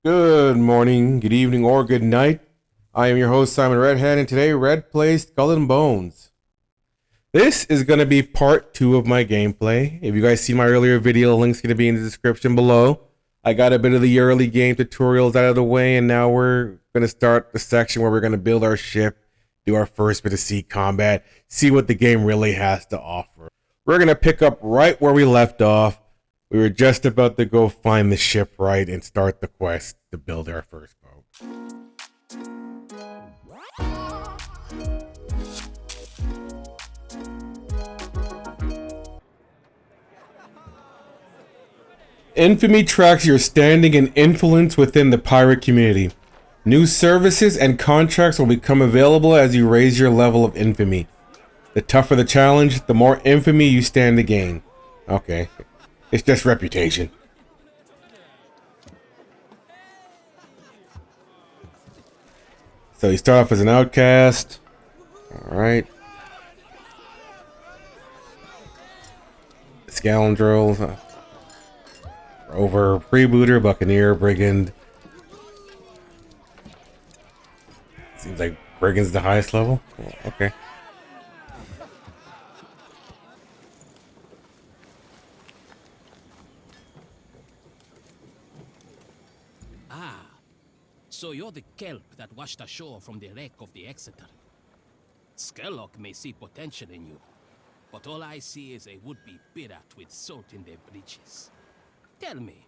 Good morning, good evening, or good night. I am your host, Simon Redhand, and today Red plays Skull and Bones. This is going to be part 2 of my gameplay. If you guys see my earlier video, the link's going to be in the description below. I got a bit of the early game tutorials out of the way, and now we're going to start the section where we're going to build our ship, do our first bit of sea combat, see what the game really has to offer. We're going to pick up right where we left off. We were just about to go find the shipwright and start the quest to build our first boat. Infamy tracks your standing and influence within the pirate community. New services and contracts will become available as you raise your level of infamy. The tougher the challenge, the more infamy you stand to gain. Okay. It's just reputation. So you start off as an outcast. Alright. Scoundrel. Rover, freebooter, buccaneer, brigand. Seems like brigand's the highest level. Oh, okay. So you're the kelp that washed ashore from the wreck of the Exeter. Skellock may see potential in you, but all I see is a would-be pirate with salt in their breeches. Tell me,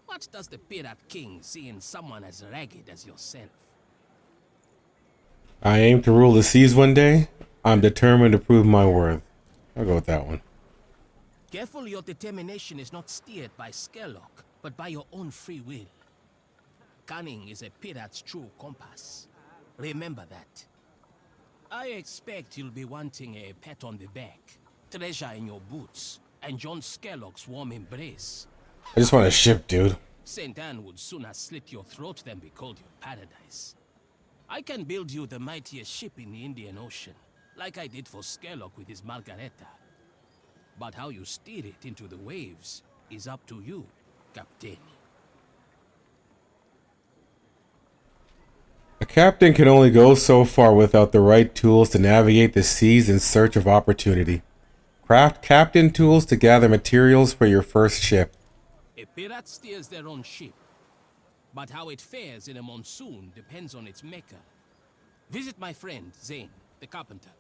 what does the pirate king see in someone as ragged as yourself? I aim to rule the seas one day. I'm determined to prove my worth. I'll go with that one. Careful your determination is not steered by Skellock, but by your own free will. Cunning is a pirate's true compass. Remember that. I expect you'll be wanting a pat on the back, treasure in your boots, and John Skellock's warm embrace. I just want a ship, dude. St. Anne would sooner slit your throat than be called your paradise. I can build you the mightiest ship in the Indian Ocean, like I did for Skellock with his Margareta. But how you steer it into the waves is up to you, Captain. A captain can only go so far without the right tools to navigate the seas in search of opportunity. Craft captain tools to gather materials for your first ship. A pirate steers their own ship, but how it fares in a monsoon depends on its maker. Visit my friend, Zane, the carpenter,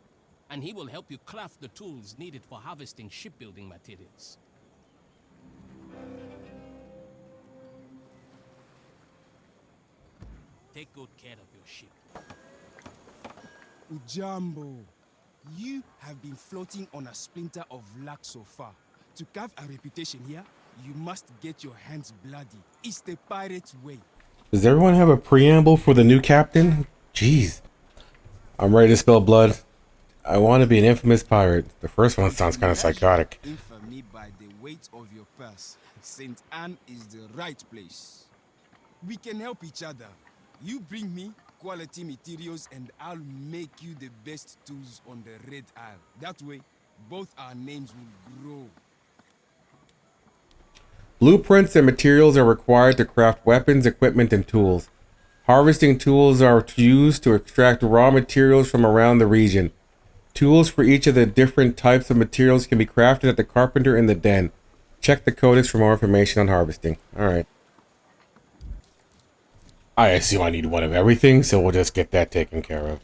and he will help you craft the tools needed for harvesting shipbuilding materials. Take good care of your ship. Ujambo, you have been floating on a splinter of luck so far. To carve a reputation here, you must get your hands bloody. It's the pirate's way. Does everyone have a preamble for the new captain? Jeez. I'm ready to spill blood. I want to be an infamous pirate. The first one sounds kind of psychotic. Infamy by the weight of your purse. St. Anne is the right place. We can help each other. You bring me quality materials and I'll make you the best tools on the Red Isle. That way, both our names will grow. Blueprints and materials are required to craft weapons, equipment, and tools. Harvesting tools are used to extract raw materials from around the region. Tools for each of the different types of materials can be crafted at the carpenter in the den. Check the codex for more information on harvesting. Alright. I assume I need one of everything, so we'll just get that taken care of.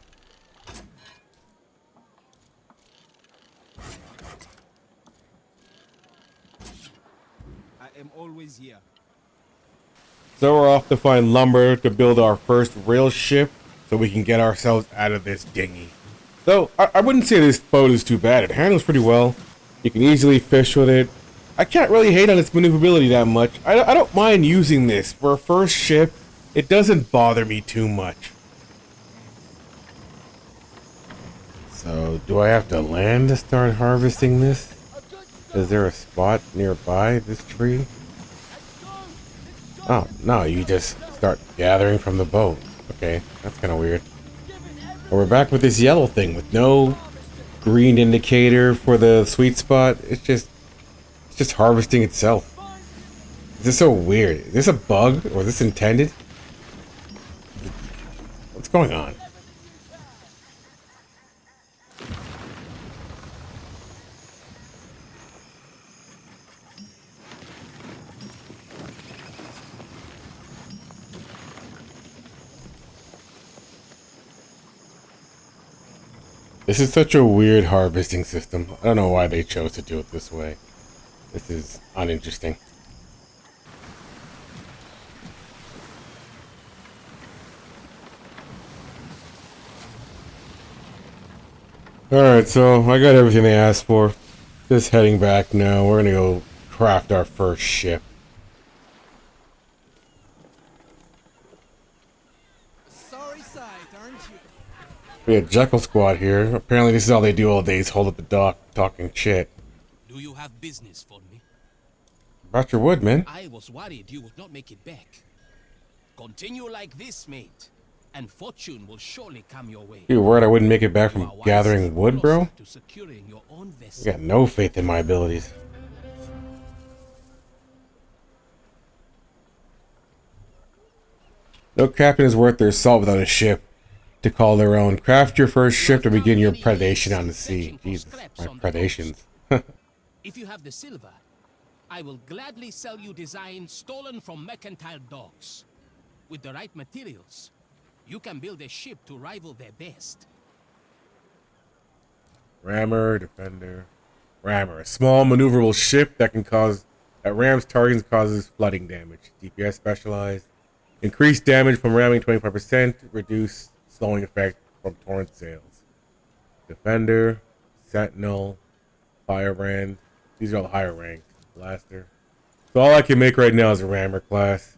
I am always here. So we're off to find lumber to build our first real ship so we can get ourselves out of this dinghy. Though, I wouldn't say this boat is too bad. It handles pretty well. You can easily fish with it. I can't really hate on its maneuverability that much. I don't mind using this. For a first ship, it doesn't bother me too much. So, do I have to land to start harvesting this? Is there a spot nearby this tree? Oh, no, you just start gathering from the boat. Okay, that's kind of weird. But we're back with this yellow thing with no green indicator for the sweet spot. It's just harvesting itself. This is so weird. Is this a bug or is this intended? What's going on? This is such a weird harvesting system. I don't know why they chose to do it this way. This is uninteresting. Alright, so I got everything they asked for. Just heading back now. We're gonna go craft our first ship. Sorry sight, aren't you? We had Jekyll Squad here. Apparently this is all they do all day is hold up the dock talking shit. Do you have business for me? Brought your wood, man. I was worried you would not make it back. Continue like this, mate, and fortune will surely come your way. You worried I wouldn't make it back You from are one gathering step wood, bro? closer to securing your own vessel. I got no faith in my abilities. No captain is worth their salt without a ship to call their own. Craft your first ship to begin your predation on the sea. Jesus, my predations. If you have the silver, I will gladly sell you designs stolen from mercantile docks. With the right materials, you can build a ship to rival their best. Rammer, defender. Rammer, a small maneuverable ship that rams targets and causes flooding damage. DPS specialized. Increased damage from ramming 25%. Reduce slowing effect from torrent sails. Defender, sentinel, firebrand. These are all higher ranked. Blaster. So all I can make right now is a rammer class.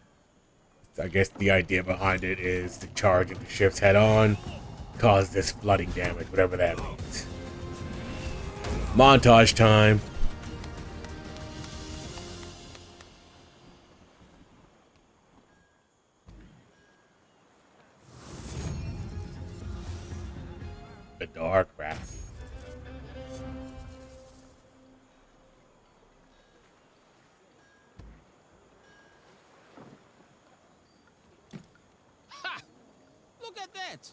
I guess the idea behind it is to charge into ships head on, cause this flooding damage, whatever that means. Montage time. The dark wrath. Ha! Look at that!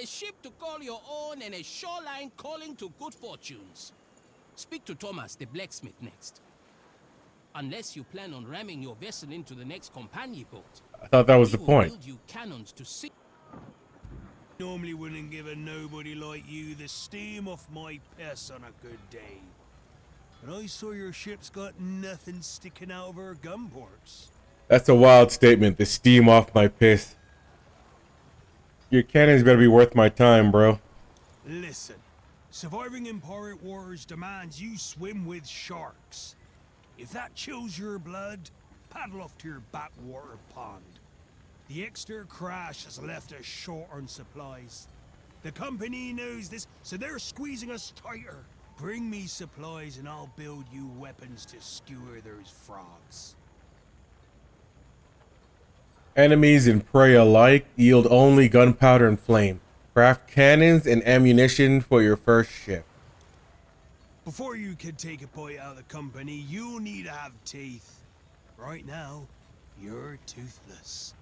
A ship to call your own and a shoreline calling to good fortunes. Speak to Thomas, the blacksmith, next. Unless you plan on ramming your vessel into the next companion boat. I thought that was He the will point. build you cannons to sink. Normally wouldn't give a nobody like you the steam off my piss on a good day. But I saw your ship's got nothing sticking out of her gun ports. That's a wild statement. The steam off my piss. Your cannons better be worth my time, bro. Listen, surviving in pirate waters demands you swim with sharks. If that chills your blood, paddle off to your backwater pond. The extra crash has left us short on supplies. The company knows this, so they're squeezing us tighter. Bring me supplies and I'll build you weapons to skewer those frogs. Enemies and prey alike yield only gunpowder and flame. Craft cannons and ammunition for your first ship. Before you can take a bite out of the company, you'll need to have teeth. Right now, you're toothless.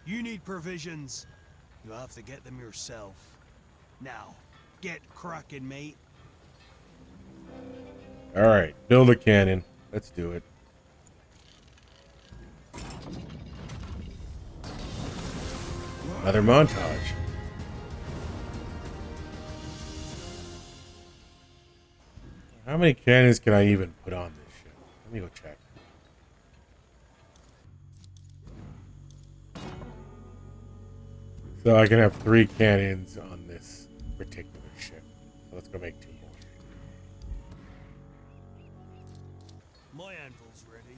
You need provisions. You'll have to get them yourself. Now, get cracking, mate. Alright, build a cannon. Let's do it. Another montage. How many cannons can I even put on this ship? Let me go check. So I can have 3 cannons on this particular ship. So let's go make 2 more. My anvil's ready.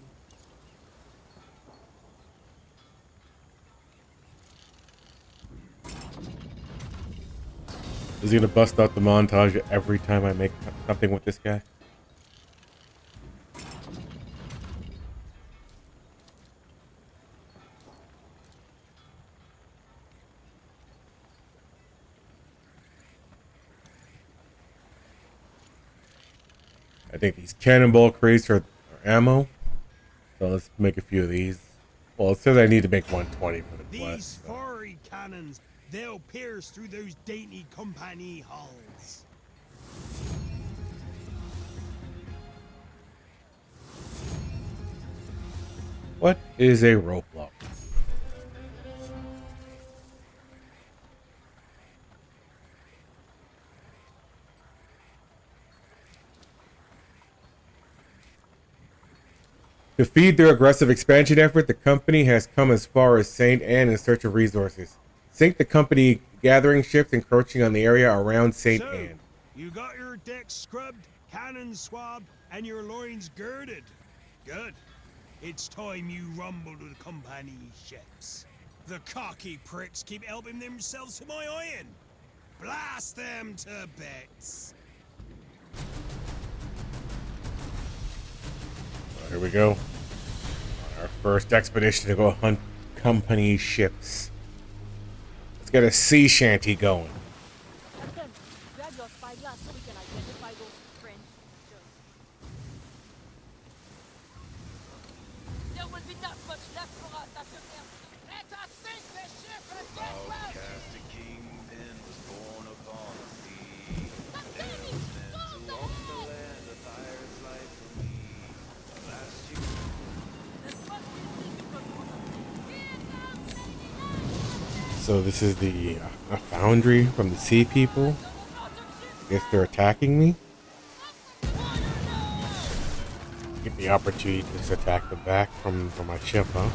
Is he gonna bust out the montage every time I make something with this guy? I think these cannonball crates are ammo. So let's make a few of these. Well, it says I need to make 120 for the These quest. So. fiery cannons, they'll pierce through those dainty company hulls. What is a roadblock? To feed their aggressive expansion effort, the company has come as far as Saint Anne in search of resources. Sink the company gathering ships encroaching on the area around Saint Anne. You got your decks scrubbed, cannons swabbed, and your loins girded. Good. It's time you rumble to the company ships. The cocky pricks keep helping themselves to my iron. Blast them to bits. Here we go. Our first expedition to go hunt company ships. Let's get a sea shanty going. Captain, grab your spyglass so we can identify those French creatures. There will be not much left for us after this. Let us sink the ship and get well! Outcast a kingpin was born upon the sea. Captain, Arrows meant stop to the walk the hell! land, a fire's light for me. Last year, This must be secret for Here comes So this is the a foundry from the sea people. I guess they're attacking me. Get the opportunity to just attack them back from my ship, huh?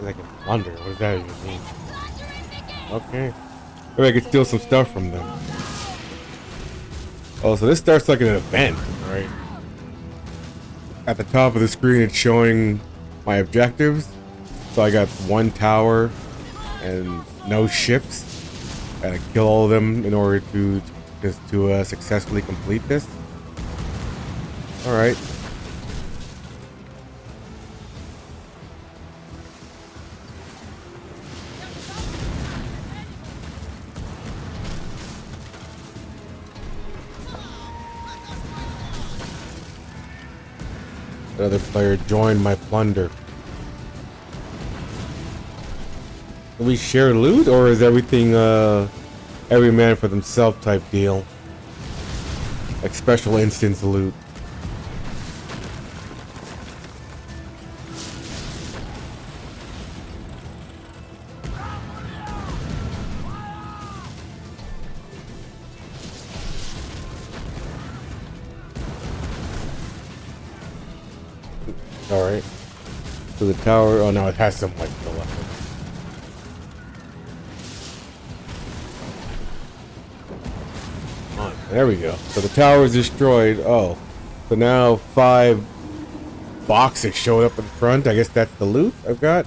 Like a plunder. What does that even mean? Okay. Maybe I could steal some stuff from them. Oh, so this starts like an event, right? At the top of the screen, it's showing my objectives. So I got one tower and no ships. Gotta kill all of them in order to successfully complete this. All right. Another player joined my plunder. Do we share loot, or is everything every man for themselves type deal? Like special instance loot. Alright. So the tower, oh no, it has some like still left. There we go. So the tower is destroyed. Oh. So now 5 boxes showed up in front. I guess that's the loot I've got.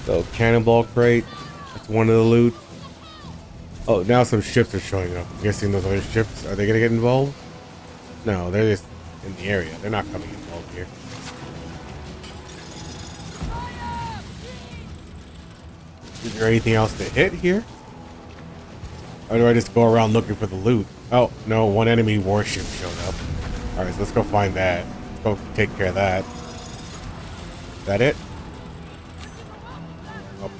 So cannonball crate. That's one of the loot. Oh, now some ships are showing up. I'm guessing those other ships, are they gonna get involved? No, they're just in the area. They're not coming involved here. Is there anything else to hit here? Or do I just go around looking for the loot? Oh, no, one enemy warship showed up. Alright, so let's go find that. Let's go take care of that. Is that it? Okay.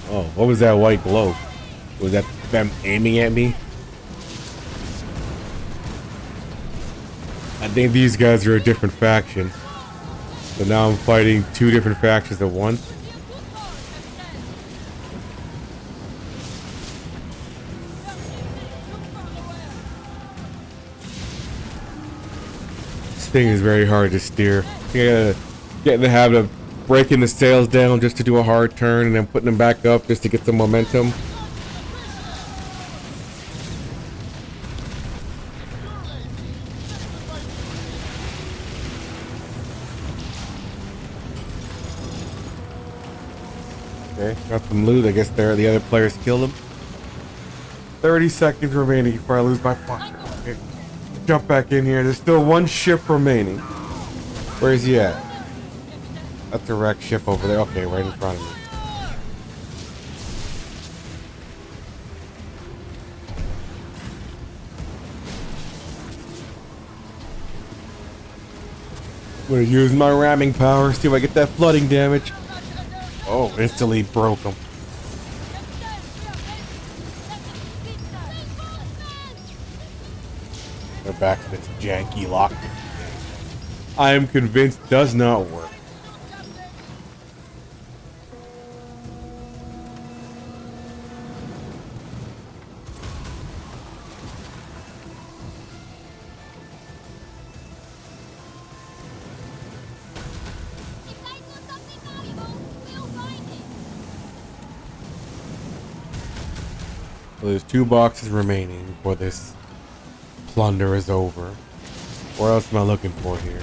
Oh, what was that white glow? Was that them aiming at me? I think these guys are a different faction. So now I'm fighting 2 different factions at once. thing is very hard to steer. You gotta get in the habit of breaking the sails down just to do a hard turn and then putting them back up just to get some momentum. Okay, got some loot. I guess there the other players killed him. 30 seconds remaining before I lose my point. Okay. Jump back in here. There's still one ship remaining. Where is he at? That's a wrecked ship over there. Okay, right in front of me. I'm gonna use my ramming power, see if I get that flooding damage. Oh, instantly broke him. They're back to this janky lock. I am convinced does not work. So there's 2 boxes remaining before this plunder is over. What else am I looking for here?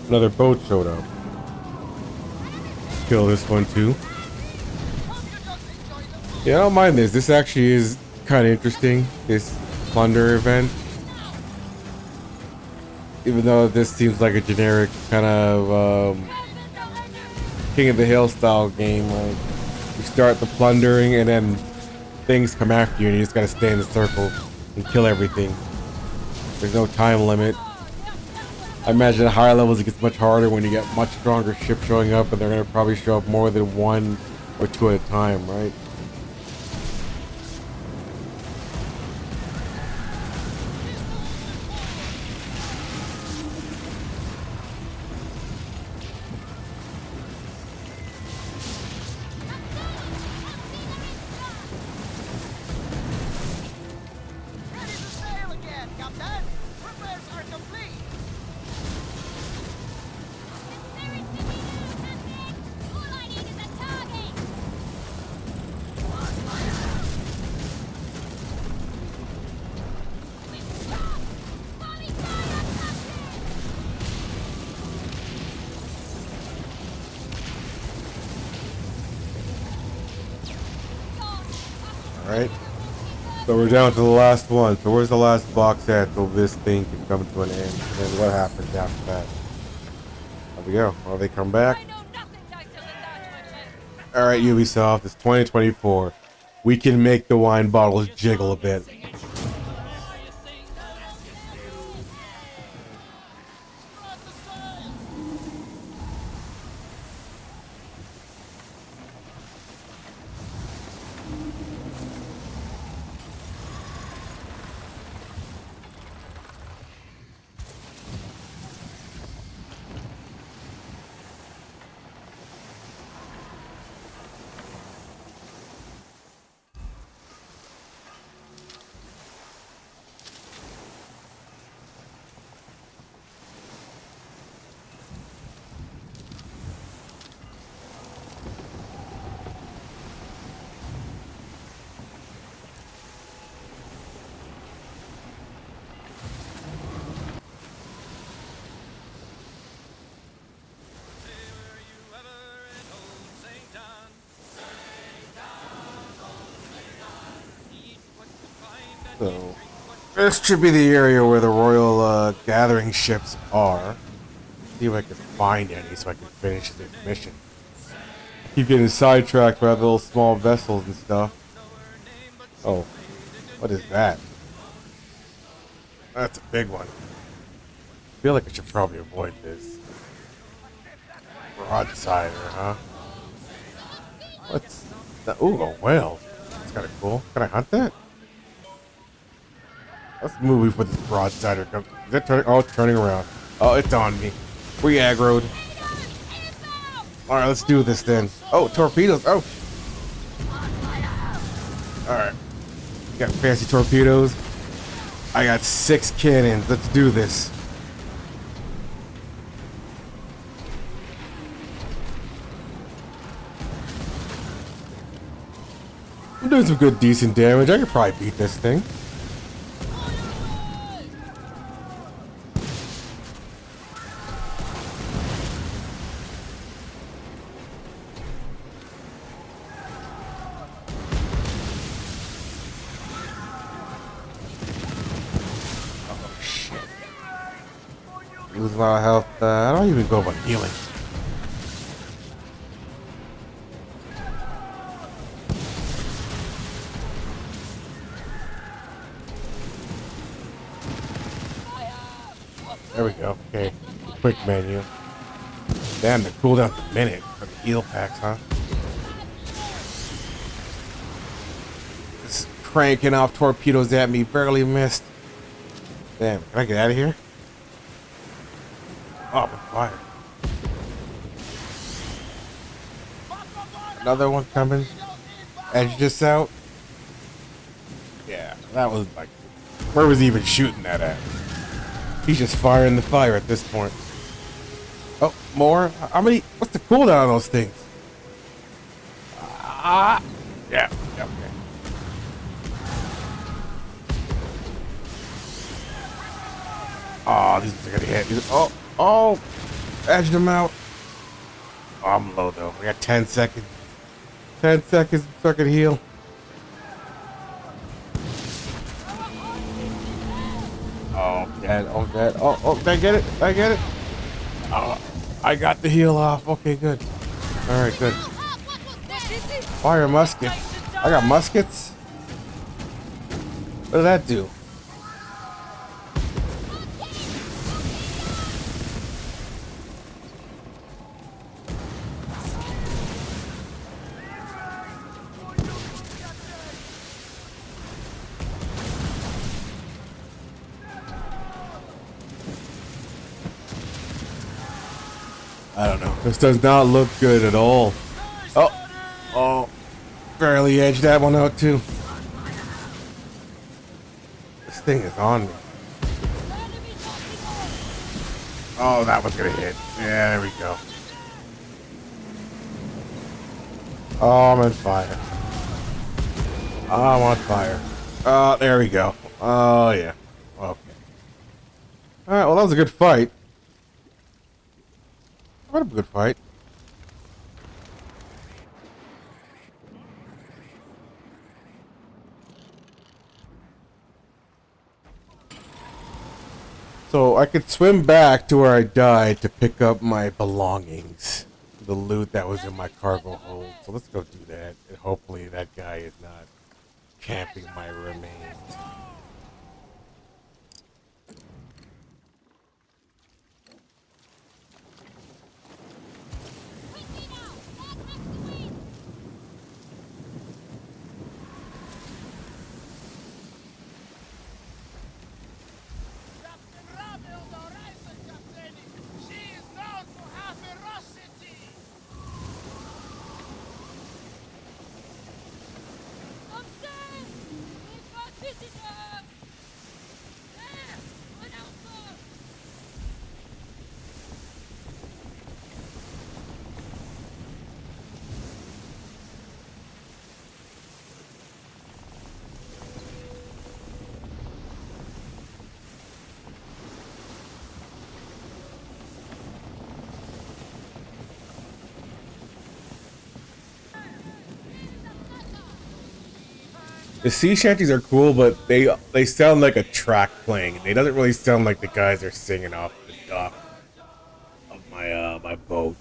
Another boat showed up. Kill this one too. Yeah, I don't mind this. This actually is kind of interesting. This plunder event. Even though this seems like a generic kind of King of the Hill style game. Like you start the plundering and then things come after you and you just gotta stay in the circle and kill everything. There's no time limit. I imagine at higher levels it gets much harder when you get much stronger ships showing up, and they're going to probably show up more than 1 or 2 at a time, right? Ready to sail again, Captain! Repairs are complete! All I need is a target! Alright. So we're down to the last one. So where's the last box at till this thing can come to an end? And then what happens after that? There we go. Well, they come back. I know nothing nicer than that, Alright, Ubisoft, it's 2024. We can make the wine bottles jiggle a bit. So, this should be the area where the royal gathering ships are. See if I can find any so I can finish this mission. Keep getting sidetracked by the little small vessels and stuff. Oh, what is that? That's a big one. I feel like I should probably avoid this. Broadsider, huh? What's that? Ooh, a whale. That's kind of cool. Can I hunt that? Let's move before this broadsider comes. Is it turning? Oh, it's turning around. Oh, it's on me. We aggroed. Alright, let's do this then. Oh, torpedoes. Oh. Alright. Got fancy torpedoes. I got 6 cannons. Let's do this. I'm doing some good, decent damage. I could probably beat this thing. Oh, shit. Losing a lot of health. I don't even go about healing. There we go. Okay. Quick menu. Damn, the cooldown's a minute for the heal packs, huh? Just cranking off torpedoes at me. Barely missed. Damn, can I get out of here? Oh, I'm on fire. Another one coming. Edge this out. Yeah, that was like... Where was he even shooting that at? He's just firing the fire at this point. Oh, more? How many? What's the cooldown on those things? Yeah, okay. Oh, these are gonna hit. Oh, edged them out. Oh, I'm low though. We got 10 seconds. 10 seconds so I can heal. Oh, dead. Oh, dead. Oh, did I get it? Did I get it? Oh, I got the heal off. Okay, good. All right, good. Fire muskets. I got muskets. What did that do? I don't know. This does not look good at all. Oh, barely edged that one out too. This thing is on me. Oh, that one's gonna hit. Yeah, there we go. Oh, I'm on fire. I'm on fire. Oh, there we go. Oh, yeah. Okay. Alright, well, that was a good fight. What a good fight. So I could swim back to where I died to pick up my belongings. The loot that was in my cargo hold. So let's go do that. And hopefully that guy is not camping my remains. The sea shanties are cool, but they sound like a track playing. They doesn't really sound like the guys are singing off the dock of my boat.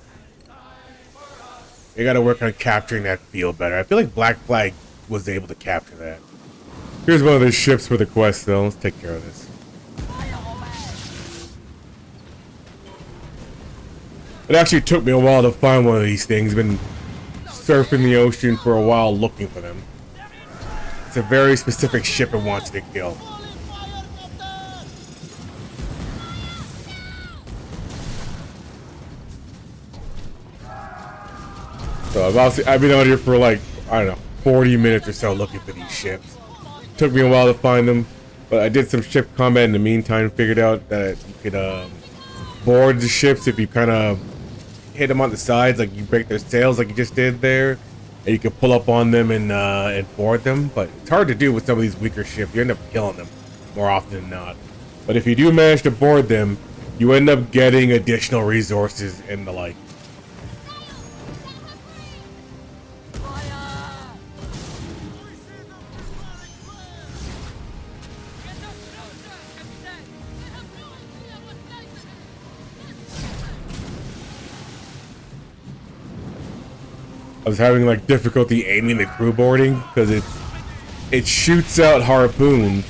They gotta work on capturing that feel better. I feel like Black Flag was able to capture that. Here's one of the ships for the quest, though. Let's take care of this. It actually took me a while to find one of these things. Been surfing the ocean for a while looking for them. It's a very specific ship it wants to kill. So I've been out here for like, I don't know, 40 minutes or so looking for these ships. Took me a while to find them, but I did some ship combat in the meantime. Figured out that you could board the ships if you kind of hit them on the sides, like you break their sails like you just did there, and you can pull up on them and board them. But it's hard to do with some of these weaker ships. You end up killing them more often than not. But if you do manage to board them, you end up getting additional resources and the like. I was having like difficulty aiming the crew boarding because it shoots out harpoons,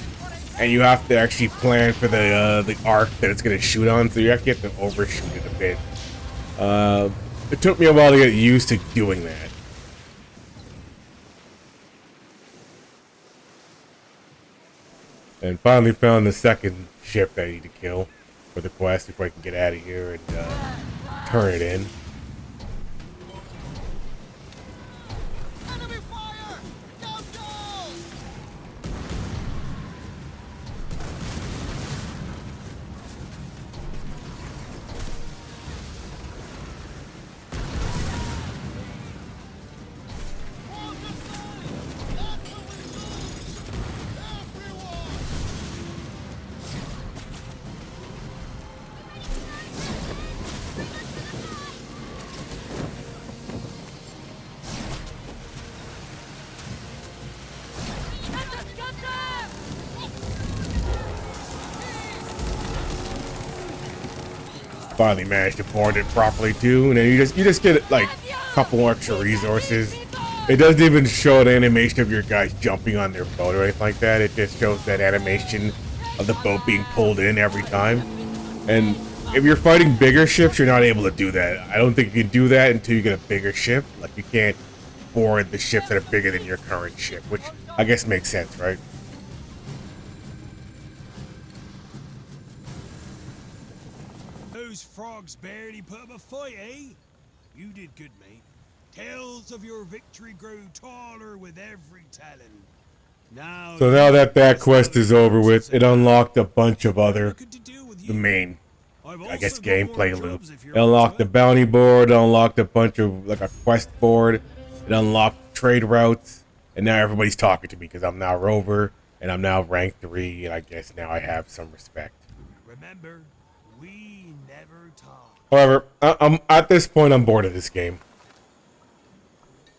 and you have to actually plan for the arc that it's gonna shoot on, so you actually have to overshoot it a bit. It took me a while to get used to doing that. And finally found the second ship that I need to kill for the quest before I can get out of here and turn it in. Finally managed to board it properly too, and then you just get like a couple extra resources. It doesn't even show an animation of your guys jumping on their boat or anything like that. It just shows that animation of the boat being pulled in every time. And if you're fighting bigger ships, you're not able to do that. I don't think you can do that until you get a bigger ship. Like you can't board the ships that are bigger than your current ship, which I guess makes sense, right? Those frogs barely put up a fight, eh? You did good, mate. Tales of your victory grow taller with every telling. So now that that quest is over with, it unlocked a bunch of other, the main, I guess, gameplay loop. It unlocked the bounty board, it unlocked a bunch of, like a quest board, it unlocked trade routes, and now everybody's talking to me because I'm now Rover, and I'm now rank 3, and I guess now I have some respect. Remember, we never talk. However, I'm at this point, I'm bored of this game.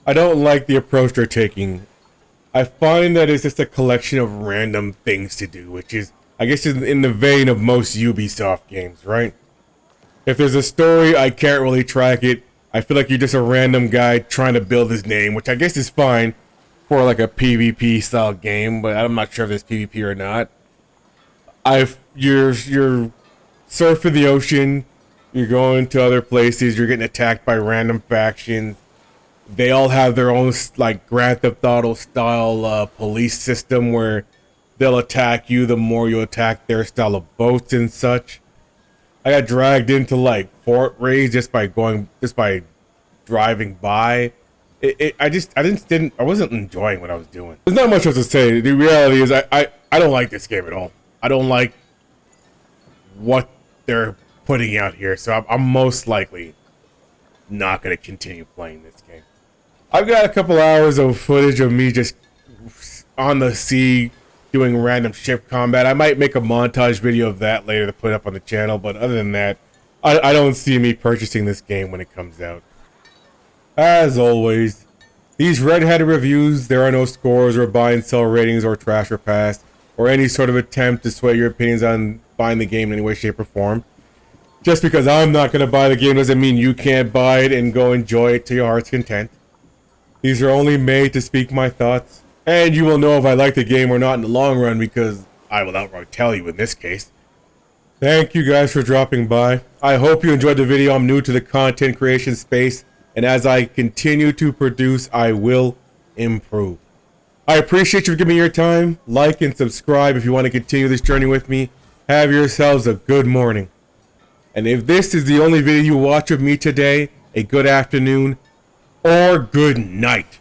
I don't like the approach they're taking. I find that it's just a collection of random things to do, which is, I guess, in the vein of most Ubisoft games, right? If there's a story, I can't really track it. I feel like you're just a random guy trying to build his name, which I guess is fine for like a PvP style game, but I'm not sure if there's PvP or not. You're surfing the ocean, you're going to other places, you're getting attacked by random factions. They all have their own like Grand Theft Auto style police system where they'll attack you the more you attack their style of boats and such. I got dragged into like fort raids just by driving by. I wasn't enjoying what I was doing. There's not much else to say. The reality is I don't like this game at all. I don't like what they're putting out here, so I'm most likely not going to continue playing this game. I've got a couple hours of footage of me just on the sea doing random ship combat. I might make a montage video of that later to put up on the channel, but other than that, I don't see me purchasing this game when it comes out. As always, these red-handed reviews, there are no scores or buy and sell ratings or trash or pass, or any sort of attempt to sway your opinions on buying the game in any way, shape, or form. Just because I'm not going to buy the game doesn't mean you can't buy it and go enjoy it to your heart's content. These are only made to speak my thoughts, and you will know if I like the game or not in the long run because I will outright tell you in this case. Thank you guys for dropping by. I hope you enjoyed the video. I'm new to the content creation space, and as I continue to produce, I will improve. I appreciate you for giving me your time. Like and subscribe if you want to continue this journey with me. Have yourselves a good morning. And if this is the only video you watch of me today, a good afternoon or good night.